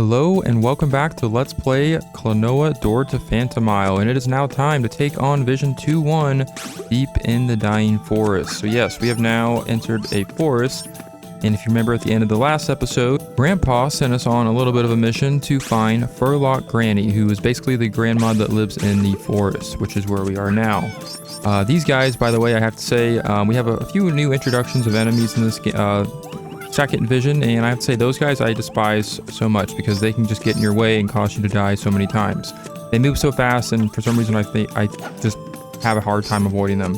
Hello and welcome back to Let's Play Klonoa Door to Phantomile, and it is now time to take on Vision 2-1 deep in the dying forest. So yes, we have now entered a forest, and if you remember at the end of the last episode, Grandpa sent us on a little bit of a mission to find Furlock Granny, who is basically the grandma that lives in the forest, which is where we are now. These guys, by the way, I have to say, we have a few new introductions of enemies in this second vision, and I have to say those guys I despise so much because they can just get in your way and cause you to die so many times. They move so fast, and for some reason I think I just have a hard time avoiding them.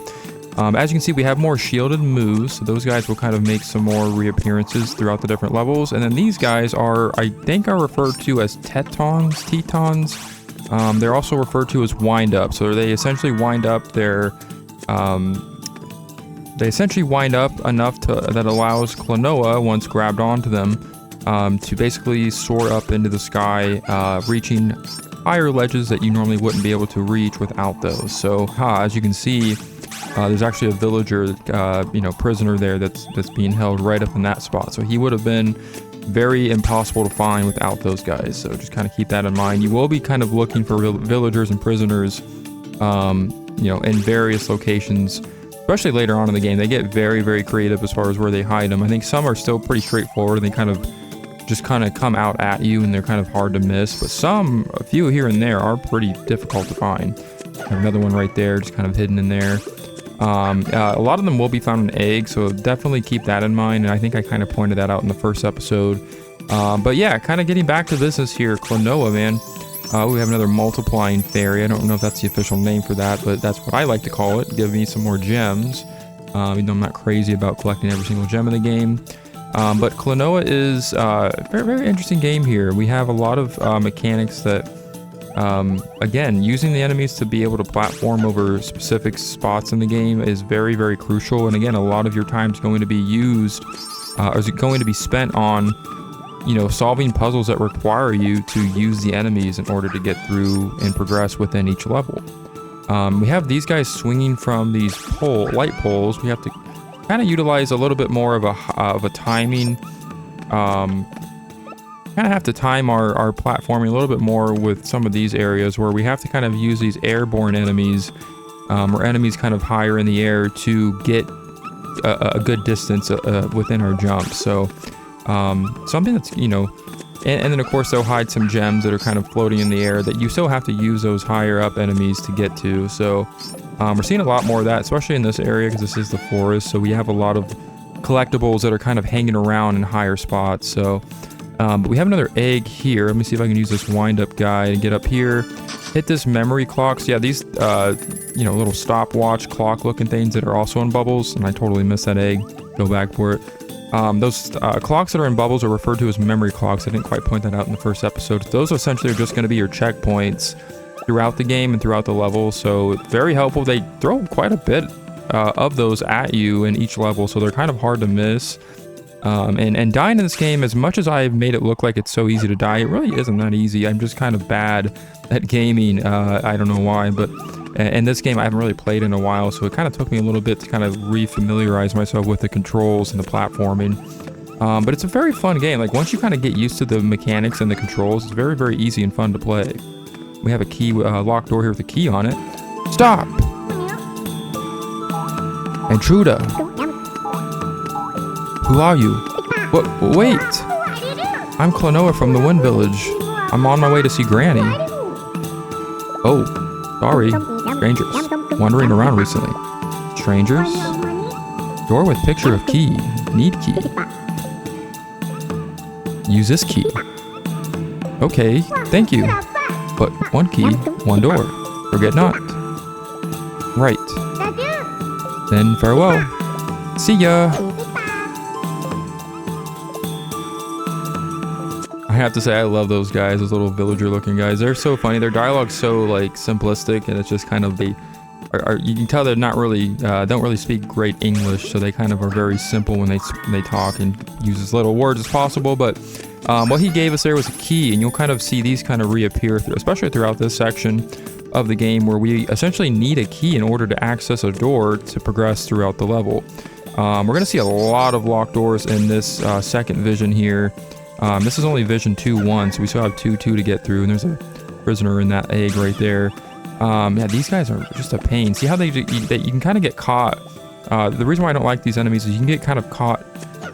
As you can see, we have more shielded moves, so those guys will kind of make some more reappearances throughout the different levels. And then these guys are, I think, are referred to as Tetons. They're also referred to as wind up, so they essentially wind up their enough that allows Klonoa, once grabbed onto them, to basically soar up into the sky, reaching higher ledges that you normally wouldn't be able to reach without those. So, as you can see, there's actually a villager, prisoner there that's being held right up in that spot. So he would have been very impossible to find without those guys. So just kind of keep that in mind. You will be kind of looking for villagers and prisoners, in various locations. Especially later on in the game, they get very, very creative as far as where they hide them. I think some are still pretty straightforward. They kind of come out at you, and they're kind of hard to miss. But a few here and there are pretty difficult to find. Another one right there, just kind of hidden in there. A lot of them will be found in eggs, so definitely keep that in mind. And I think I kind of pointed that out in the first episode. But yeah, kind of getting back to business here, Klonoa, man. We have another multiplying fairy. I don't know if that's the official name for that, but that's what I like to call it. Give me some more gems. Even though I'm not crazy about collecting every single gem in the game. But Klonoa is a very, very interesting game here. We have a lot of mechanics that, again, using the enemies to be able to platform over specific spots in the game is very, very crucial. And again, a lot of your time is going to be used, or is going to be spent on solving puzzles that require you to use the enemies in order to get through and progress within each level. We have these guys swinging from these light poles. We have to kind of utilize a little bit more of a timing. Kind of have to time our platforming a little bit more with some of these areas where we have to kind of use these airborne enemies, or enemies kind of higher in the air to get a good distance within our jumps. So something that's, and then of course they'll hide some gems that are kind of floating in the air that you still have to use those higher up enemies to get to. So we're seeing a lot more of that, especially in this area because this is the forest. So we have a lot of collectibles that are kind of hanging around in higher spots. So but we have another egg here. Let me see if I can use this wind up guy and get up here, hit this memory clock. So yeah, these little stopwatch clock looking things that are also in bubbles, and I totally missed that egg. Go back for it. Those clocks that are in bubbles are referred to as memory clocks. I didn't quite point that out in the first episode. Those essentially are just going to be your checkpoints throughout the game and throughout the level. So very helpful. They throw quite a bit of those at you in each level, so they're kind of hard to miss. And dying in this game, as much as I've made it look like it's so easy to die, it really isn't that easy. I'm just kind of bad at gaming. I don't know why, but in this game I haven't really played in a while, so it kind of took me a little bit to kind of re-familiarize myself with the controls and the platforming. But it's a very fun game. Like, once you kind of get used to the mechanics and the controls, it's very, very easy and fun to play. We have a key, locked door here with a key on it. Stop! Intruder! Who are you? What? Wait! I'm Klonoa from the Wind Village. I'm on my way to see Granny. Oh, sorry. Strangers. Wandering around recently. Strangers? Door with picture of key. Need key. Use this key. Okay, thank you. But one key, one door. Forget not. Right. Then farewell. See ya! I have to say, I love those guys, those little villager looking guys. They're so funny. Their dialogue's so like simplistic, and it's just kind of you can tell they're not really don't really speak great English, so they kind of are very simple when they talk and use as little words as possible. But what he gave us there was a key, and you'll kind of see these kind of reappear, especially throughout this section of the game where we essentially need a key in order to access a door to progress throughout the level. We're going to see a lot of locked doors in this second vision here. This is only Vision 2-1, so we still have 2-2 to get through, and there's a prisoner in that egg right there. Yeah, these guys are just a pain. See how you can kind of get caught. The reason why I don't like these enemies is you can get kind of caught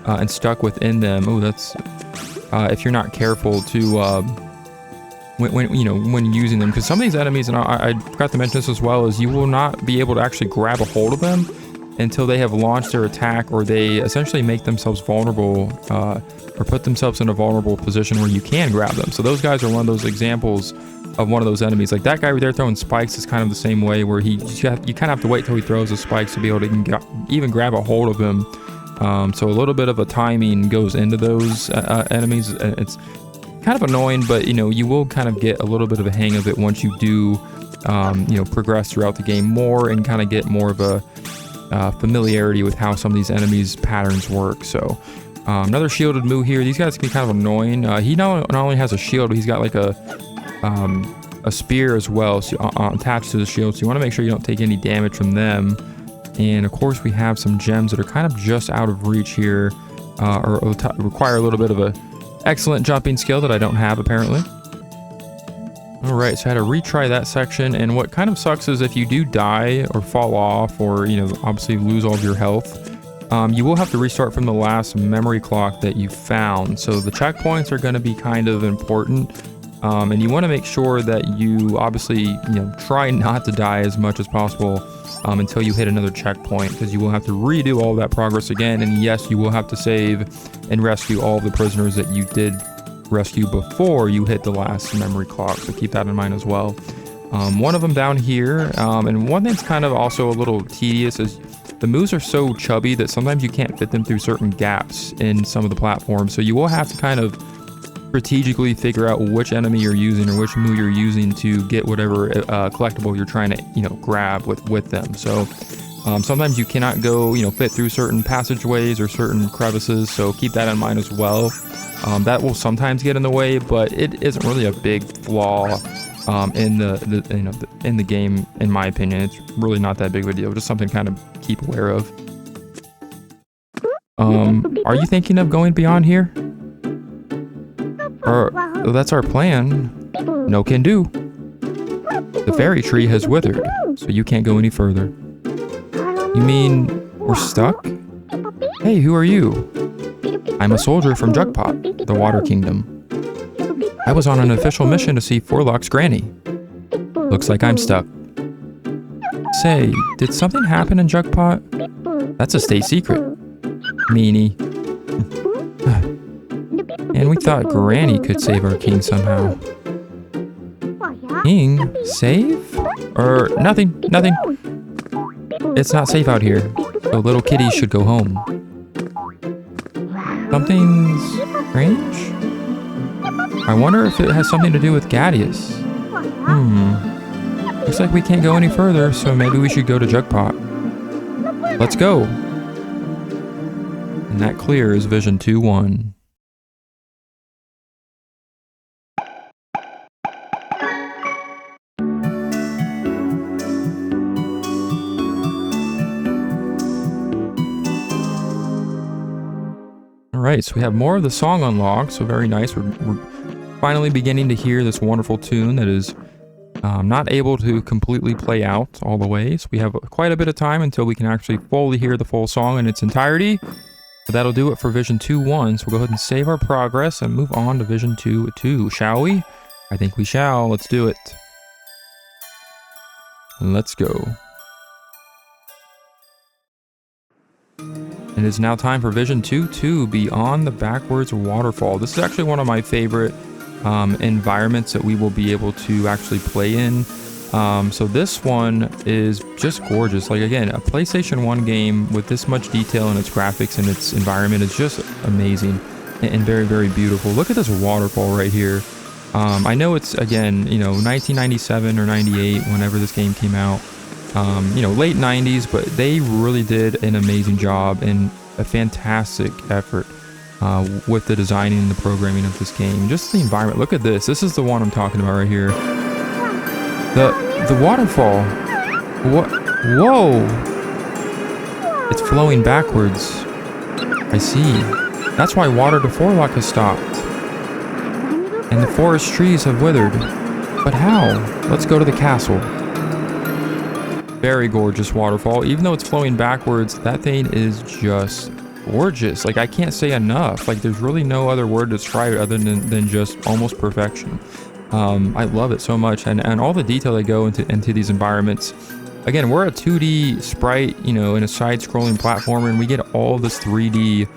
and stuck within them. Oh, that's if you're not careful to when using them, because some of these enemies, and I forgot to mention this as well, is you will not be able to actually grab a hold of them until they have launched their attack, or they essentially make themselves vulnerable, or put themselves in a vulnerable position where you can grab them. So those guys are one of those examples of one of those enemies. Like that guy right there throwing spikes is kind of the same way, where you kind of have to wait till he throws the spikes to be able to even grab a hold of him. So a little bit of a timing goes into those enemies. It's kind of annoying, but you will kind of get a little bit of a hang of it once you do progress throughout the game more and kind of get more of a familiarity with how some of these enemies patterns work. So another shielded Moo here. These guys can be kind of annoying. He not only has a shield, but he's got like a spear as well, so attached to the shield, so you want to make sure you don't take any damage from them. And of course we have some gems that are kind of just out of reach here, or require a little bit of a excellent jumping skill that I don't have apparently. Alright, so I had to retry that section, and what kind of sucks is if you do die or fall off, or obviously lose all of your health, you will have to restart from the last memory clock that you found. So the checkpoints are going to be kind of important, and you want to make sure that you obviously try not to die as much as possible until you hit another checkpoint, because you will have to redo all that progress again. And yes, you will have to save and rescue all of the prisoners that you did rescue before you hit the last memory clock, so keep that in mind as well. One of them down here, and one thing that's kind of also a little tedious is the moves are so chubby that sometimes you can't fit them through certain gaps in some of the platforms, so you will have to kind of strategically figure out which enemy you're using or which move you're using to get whatever collectible you're trying to grab with them. So sometimes you cannot go fit through certain passageways or certain crevices, so keep that in mind as well. That will sometimes get in the way, but it isn't really a big flaw in the game, in my opinion. It's really not that big of a deal, just something to kind of keep aware of. Are you thinking of going beyond here? Well, that's our plan. No can do. The fairy tree has withered, so you can't go any further. You mean we're stuck? Hey, who are you? I'm a soldier from Jugpot, the Water Kingdom. I was on an official mission to see Furlock's Granny. Looks like I'm stuck. Say, did something happen in Jugpot? That's a state secret. Meanie. And we thought Granny could save our king somehow. King? Save? Nothing. It's not safe out here, so little kitties should go home. Something's strange? I wonder if it has something to do with Gadius. Looks like we can't go any further, so maybe we should go to Jugpot. Let's go! And that clears Vision 2-1. Alright, so we have more of the song unlocked, so very nice. We're finally beginning to hear this wonderful tune that is not able to completely play out all the way. So we have quite a bit of time until we can actually fully hear the full song in its entirety. But that'll do it for Vision 2-1, so we'll go ahead and save our progress and move on to Vision 2-2, shall we? I think we shall. Let's do it. Let's go. It is now time for Vision 2-2, Beyond the Backwards Waterfall. This is actually one of my favorite environments that we will be able to actually play in. So this one is just gorgeous. Like, again, a PlayStation 1 game with this much detail in its graphics and its environment is just amazing and very, very beautiful. Look at this waterfall right here. I know it's, again, 1997 or 98, whenever this game came out. Late 90s, but they really did an amazing job and a fantastic effort with the designing and the programming of this game. Just the environment. Look at this. This is the one I'm talking about right here. The waterfall. What? Whoa! It's flowing backwards. I see. That's why water to Furlock has stopped. And the forest trees have withered. But how? Let's go to the castle. Very gorgeous waterfall. Even though it's flowing backwards, that thing is just gorgeous. Like, I can't say enough. Like, there's really no other word to describe it other than just almost perfection. I love it so much. And all the detail they go into these environments. Again, we're a 2D sprite, you know, in a side-scrolling platformer, and we get all this 3D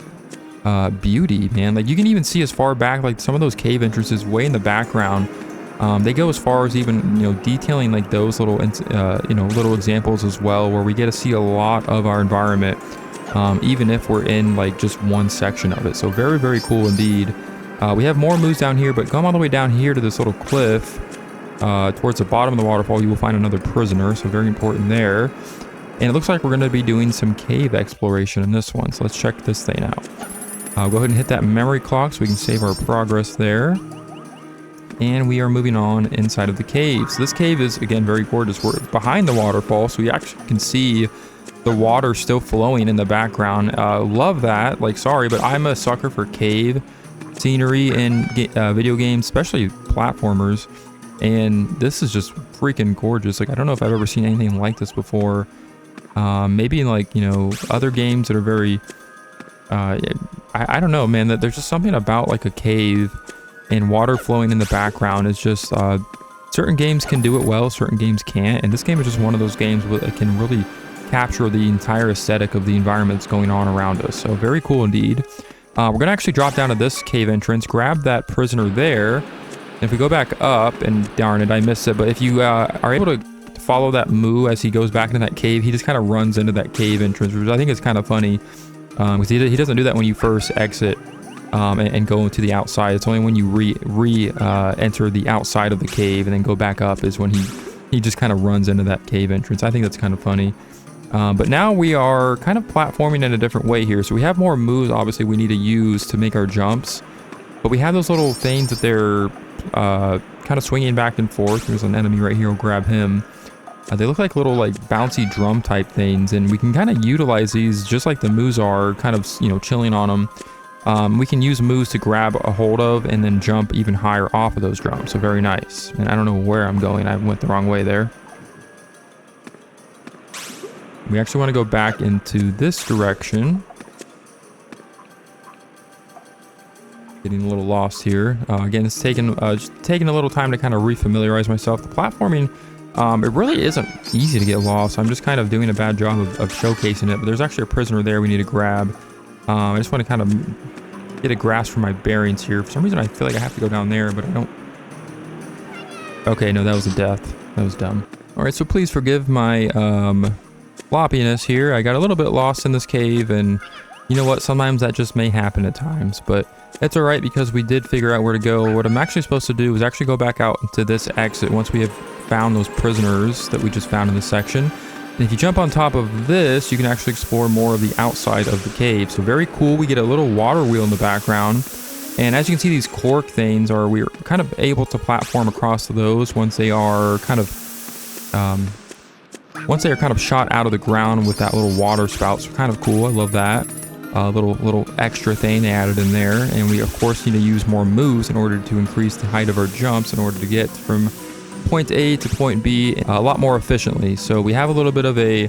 beauty, man. Like, you can even see as far back, like some of those cave entrances way in the background. They go as far as even, you know, detailing like those little, you know, little examples as well, where we get to see a lot of our environment, even if we're in like just one section of it. So very, very cool indeed. We have more moves down here, but come all the way down here to this little cliff. Towards the bottom of the waterfall, you will find another prisoner, so very important there. And it looks like we're going to be doing some cave exploration in this one, so let's check this thing out. Go ahead and hit that memory clock so we can save our progress there. And we are moving on inside of the cave. So this cave is, again, very gorgeous. We're behind the waterfall, so we actually can see the water still flowing in the background. Love that. Like, sorry, but I'm a sucker for cave scenery in video games, especially platformers. And this is just freaking gorgeous. Like, I don't know if I've ever seen anything like this before. Maybe in, like, you know, other games that are very... I don't know, man. That there's just something about, like, a cave and water flowing in the background is just... certain games can do it well, certain games can't. And this game is just one of those games that can really capture the entire aesthetic of the environment that's going on around us. So very cool indeed. We're going to actually drop down to this cave entrance, grab that prisoner there. If we go back up, and darn it, I missed it, but if you are able to follow that Moo as he goes back into that cave, he just kind of runs into that cave entrance, which I think is kind of funny, because he doesn't do that when you first exit and go into the outside. It's only when you enter the outside of the cave and then go back up is when he just kind of runs into that cave entrance. I think that's kind of funny. But now we are kind of platforming in a different way here. So we have more moves, obviously, we need to use to make our jumps. But we have those little things that they're kind of swinging back and forth. There's an enemy right here. We'll grab him. They look like little like bouncy drum type things, and we can kind of utilize these just like the moves are, kind of, you know, chilling on them. We can use moves to grab a hold of and then jump even higher off of those drums. So very nice. And I don't know where I'm going. I went the wrong way there. We actually want to go back into this direction. Getting a little lost here. Again, it's taking a little time to kind of refamiliarize myself. The platforming, it really isn't easy to get lost. I'm just kind of doing a bad job of showcasing it. But there's actually a prisoner there we need to grab. I just want to kind of get a grasp for my bearings here. For some reason, I feel like I have to go down there, but I don't. Okay, no, that was a death. That was dumb. All right, so please forgive my floppiness here. I got a little bit lost in this cave, and you know what? Sometimes that just may happen at times, but it's all right because we did figure out where to go. What I'm actually supposed to do is actually go back out to this exit once we have found those prisoners that we just found in this section. And if you jump on top of this, you can actually explore more of the outside of the cave. So very cool. We get a little water wheel in the background. And as you can see, these cork things we're kind of able to platform across those once they are kind of shot out of the ground with that little water spout. So kind of cool. I love that. Little extra thing they added in there. And we of course need to use more moves in order to increase the height of our jumps in order to get from point A to point B a lot more efficiently. So we have a little bit of a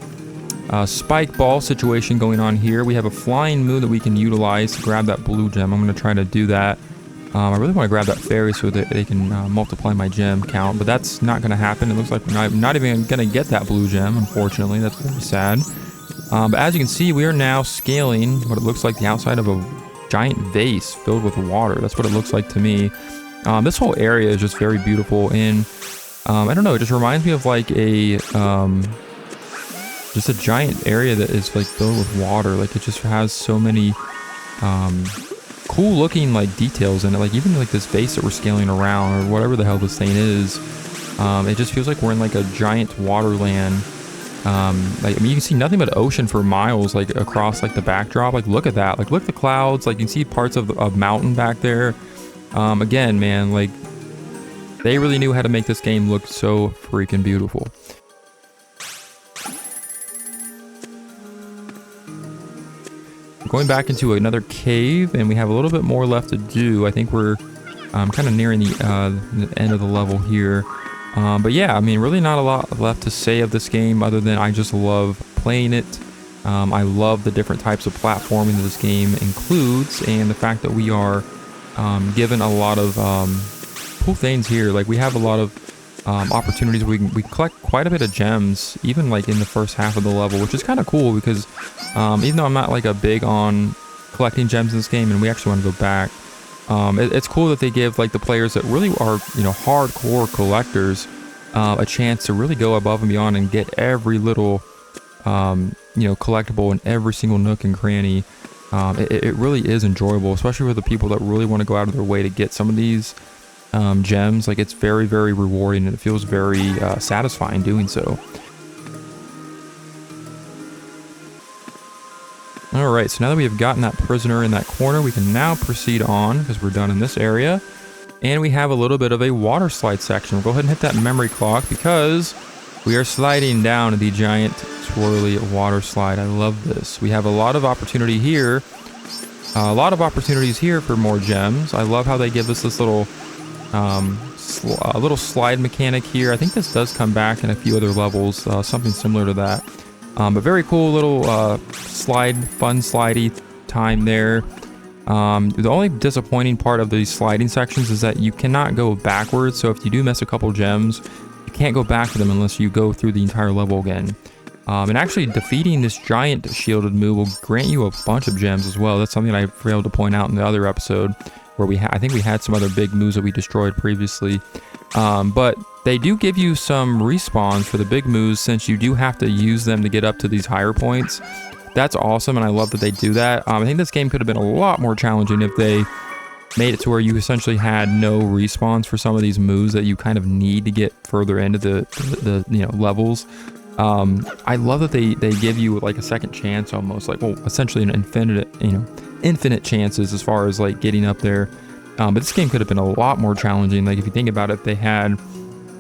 spike ball situation going on here. We have a flying move that we can utilize to grab that blue gem. I'm going to try to do that. I really want to grab that fairy so that they can multiply my gem count, but that's not going to happen. It looks like we're not even going to get that blue gem, unfortunately. That's very sad. But as you can see, we are now scaling what it looks like the outside of a giant vase filled with water. That's what it looks like to me. This whole area is just very beautiful, and I don't know, it just reminds me of like a just a giant area that is like filled with water. Like, it just has so many cool looking like details in it. Like, even like this vase that we're scaling around, or whatever the hell this thing is, it just feels like we're in like a giant waterland. Like, I mean, you can see nothing but ocean for miles, like across like the backdrop. Like, look at that. Like, look at the clouds. Like, you can see parts of mountain back there. Again, man, like, they really knew how to make this game look so freaking beautiful. We're going back into another cave, and we have a little bit more left to do. I think we're I'm kind of nearing the end of the level here. But yeah, I mean, really not a lot left to say of this game other than I just love playing it. I love the different types of platforming that this game includes, and the fact that we are given a lot of cool things here. Like we have a lot of opportunities. We collect quite a bit of gems, even like in the first half of the level, which is kind of cool because even though I'm not like a big on collecting gems in this game, and we actually want to go back, it's cool that they give like the players that really are, you know, hardcore collectors a chance to really go above and beyond and get every little you know, collectible in every single nook and cranny. It really is enjoyable, especially for the people that really want to go out of their way to get some of these gems. Like it's very, very rewarding, and it feels very satisfying doing so. Alright, so now that we have gotten that prisoner in that corner, we can now proceed on, because we're done in this area. And we have a little bit of a water slide section. We'll go ahead and hit that memory clock, because we are sliding down the giant swirly water slide. I love this. We have a lot of opportunity here. A lot of opportunities here for more gems. I love how they give us this little slide mechanic here. I think this does come back in a few other levels, something similar to that. But very cool little fun slidey time there. The only disappointing part of these sliding sections is that you cannot go backwards. So if you do miss a couple gems, you can't go back to them unless you go through the entire level again. And actually defeating this giant shielded moo will grant you a bunch of gems as well. That's something I failed to point out in the other episode where I think we had some other big moos that we destroyed previously. But they do give you some respawns for the big moves, since you do have to use them to get up to these higher points. That's awesome, and I love that they do that. I think this game could have been a lot more challenging if they made it to where you essentially had no respawns for some of these moves that you kind of need to get further into the you know, levels. I love that they give you like a second chance, almost like, well, essentially an infinite chances as far as like getting up there. But this game could have been a lot more challenging. Like if you think about it, they had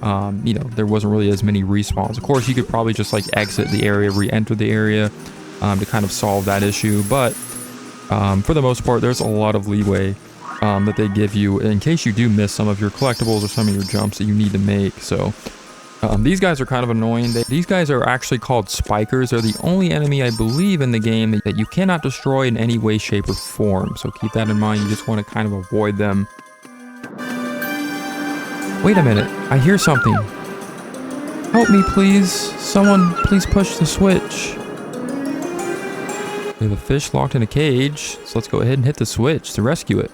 you know, there wasn't really as many respawns. Of course, you could probably just like exit the area, re-enter the area to kind of solve that issue. But for the most part, there's a lot of leeway that they give you in case you do miss some of your collectibles or some of your jumps that you need to make. So these guys are kind of annoying. These guys are actually called spikers. They're the only enemy, I believe, in the game that you cannot destroy in any way, shape, or form. So keep that in mind. You just want to kind of avoid them. Wait a minute. I hear something. Help me, please. Someone, please push the switch. We have a fish locked in a cage, so let's go ahead and hit the switch to rescue it.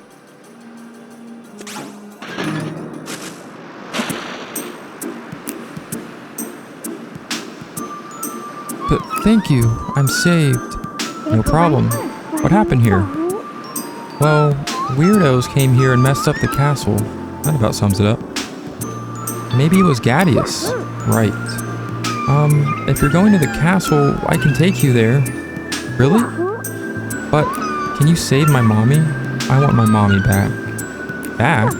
But thank you, I'm saved. No problem. What happened here? Well, weirdos came here and messed up the castle. That about sums it up. Maybe it was Gadius. Right. If you're going to the castle, I can take you there. Really? But can you save my mommy? I want my mommy back. Back?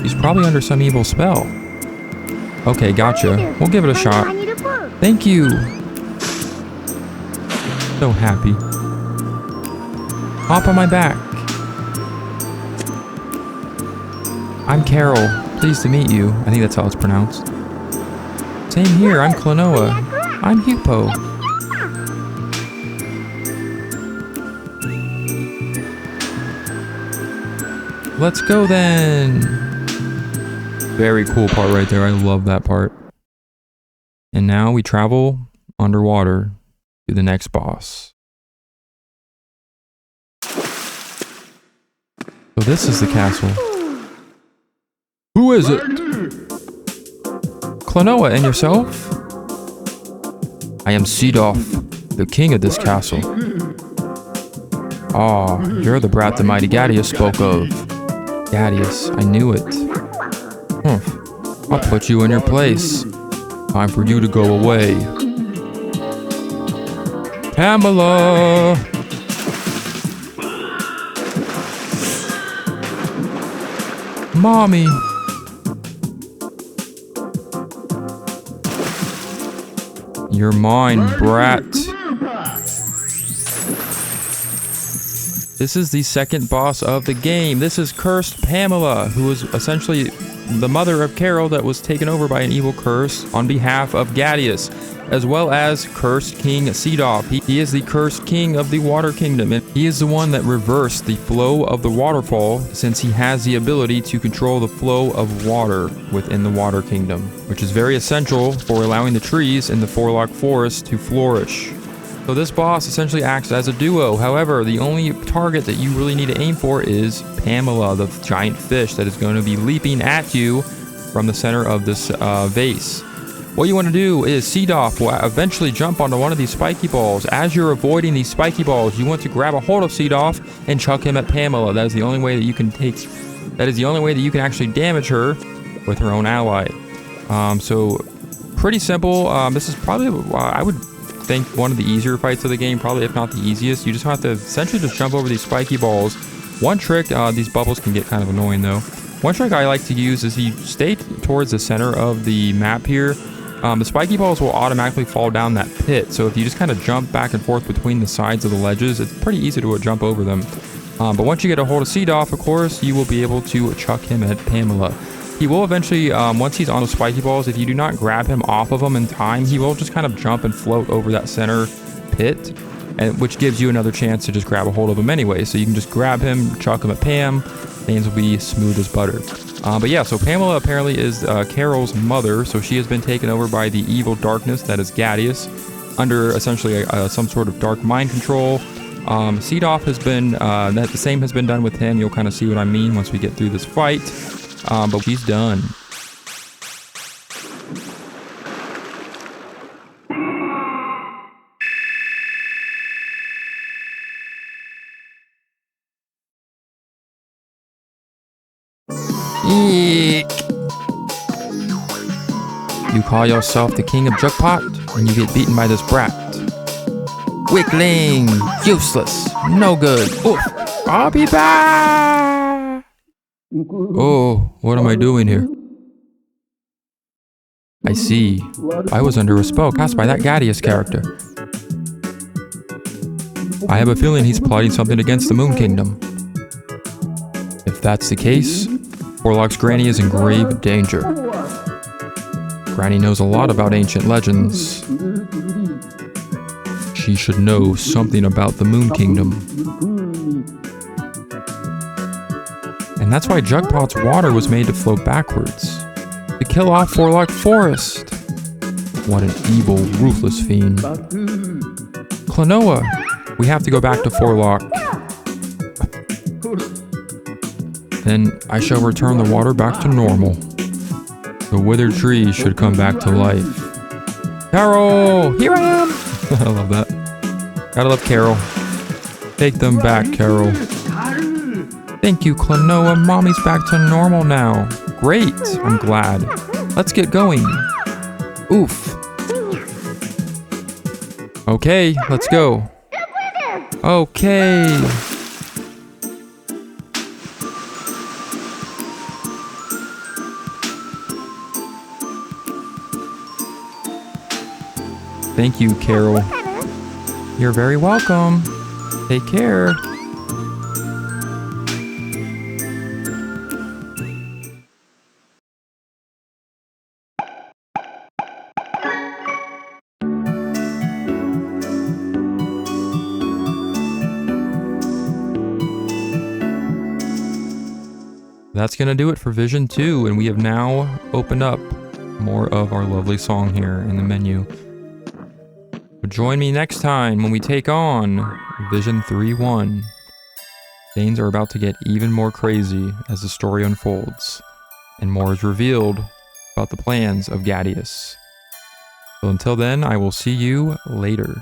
She's probably under some evil spell. Okay, gotcha. We'll give it a shot. Thank you. So happy. Hop on my back. I'm Carol. Pleased to meet you. I think that's how it's pronounced. Same here. I'm Klonoa. I'm Hupo. Let's go then. Very cool part right there. I love that part. And now we travel underwater to the next boss. So this is the castle. Who is it? Klonoa, and yourself? I am Seedoff, the king of this castle. Ah, you're the brat the mighty Gadius spoke of. Gadius, I knew it. I'll put you in your place. Time for you to go away. Pamela! Mommy! You're mine, brat. This is the second boss of the game. This is Cursed Pamela, who is essentially the mother of Carol that was taken over by an evil curse on behalf of Gadius, as well as Cursed King Seedoff. He is the Cursed King of the Water Kingdom, and he is the one that reversed the flow of the waterfall, since he has the ability to control the flow of water within the Water Kingdom, which is very essential for allowing the trees in the Furlock Forest to flourish. So this boss essentially acts as a duo. However, the only target that you really need to aim for is Pamela, the giant fish that is going to be leaping at you from the center of this vase. What you want to do is Seedoff will eventually jump onto one of these spiky balls. As you're avoiding these spiky balls, you want to grab a hold of Seedoff and chuck him at Pamela. That is the only way that you can actually damage her with her own ally. So pretty simple. This is probably, I would think, one of the easier fights of the game, probably if not the easiest. You just have to essentially just jump over these spiky balls. One trick, these bubbles can get kind of annoying though. One trick I like to use is you stay towards the center of the map here. The spiky balls will automatically fall down that pit, so if you just kind of jump back and forth between the sides of the ledges, it's pretty easy to jump over them. But once you get a hold of Seedoff, of course, you will be able to chuck him at Pamela. He will eventually, once he's on the spiky balls, if you do not grab him off of them in time, he will just kind of jump and float over that center pit, which gives you another chance to just grab a hold of him anyway. So you can just grab him, chuck him at Pam, things will be smooth as butter. But yeah, so Pamela apparently is Carol's mother, so she has been taken over by the evil darkness that is Gadius, under essentially some sort of dark mind control. Seedoff has been, the same has been done with him. You'll kind of see what I mean once we get through this fight. But she's done. Eek. You call yourself the king of Jugpot, and you get beaten by this brat. Weakling! Useless! No good! Oof! I'll be back! Oh, what am I doing here? I see. I was under a spell cast by that Gadius character. I have a feeling he's plotting something against the Moon Kingdom. If that's the case, Furlock Granny is in grave danger. Granny knows a lot about ancient legends. She should know something about the Moon Kingdom. And that's why Jugpot's water was made to flow backwards, to kill off Furlock Forest. What an evil, ruthless fiend. Klonoa, we have to go back to Furlock. Then I shall return the water back to normal. The withered tree should come back to life. Carol! Here I am! I love that. Gotta love Carol. Take them back, Carol. Thank you, Klonoa. Mommy's back to normal now. Great! I'm glad. Let's get going. Oof. Okay, let's go. Okay. Thank you, Carol. You're very welcome. Take care. That's gonna do it for Vision 2, and we have now opened up more of our lovely song here in the menu. Join me next time when we take on Vision 3-1. Things are about to get even more crazy as the story unfolds, and more is revealed about the plans of Gadius. So until then, I will see you later.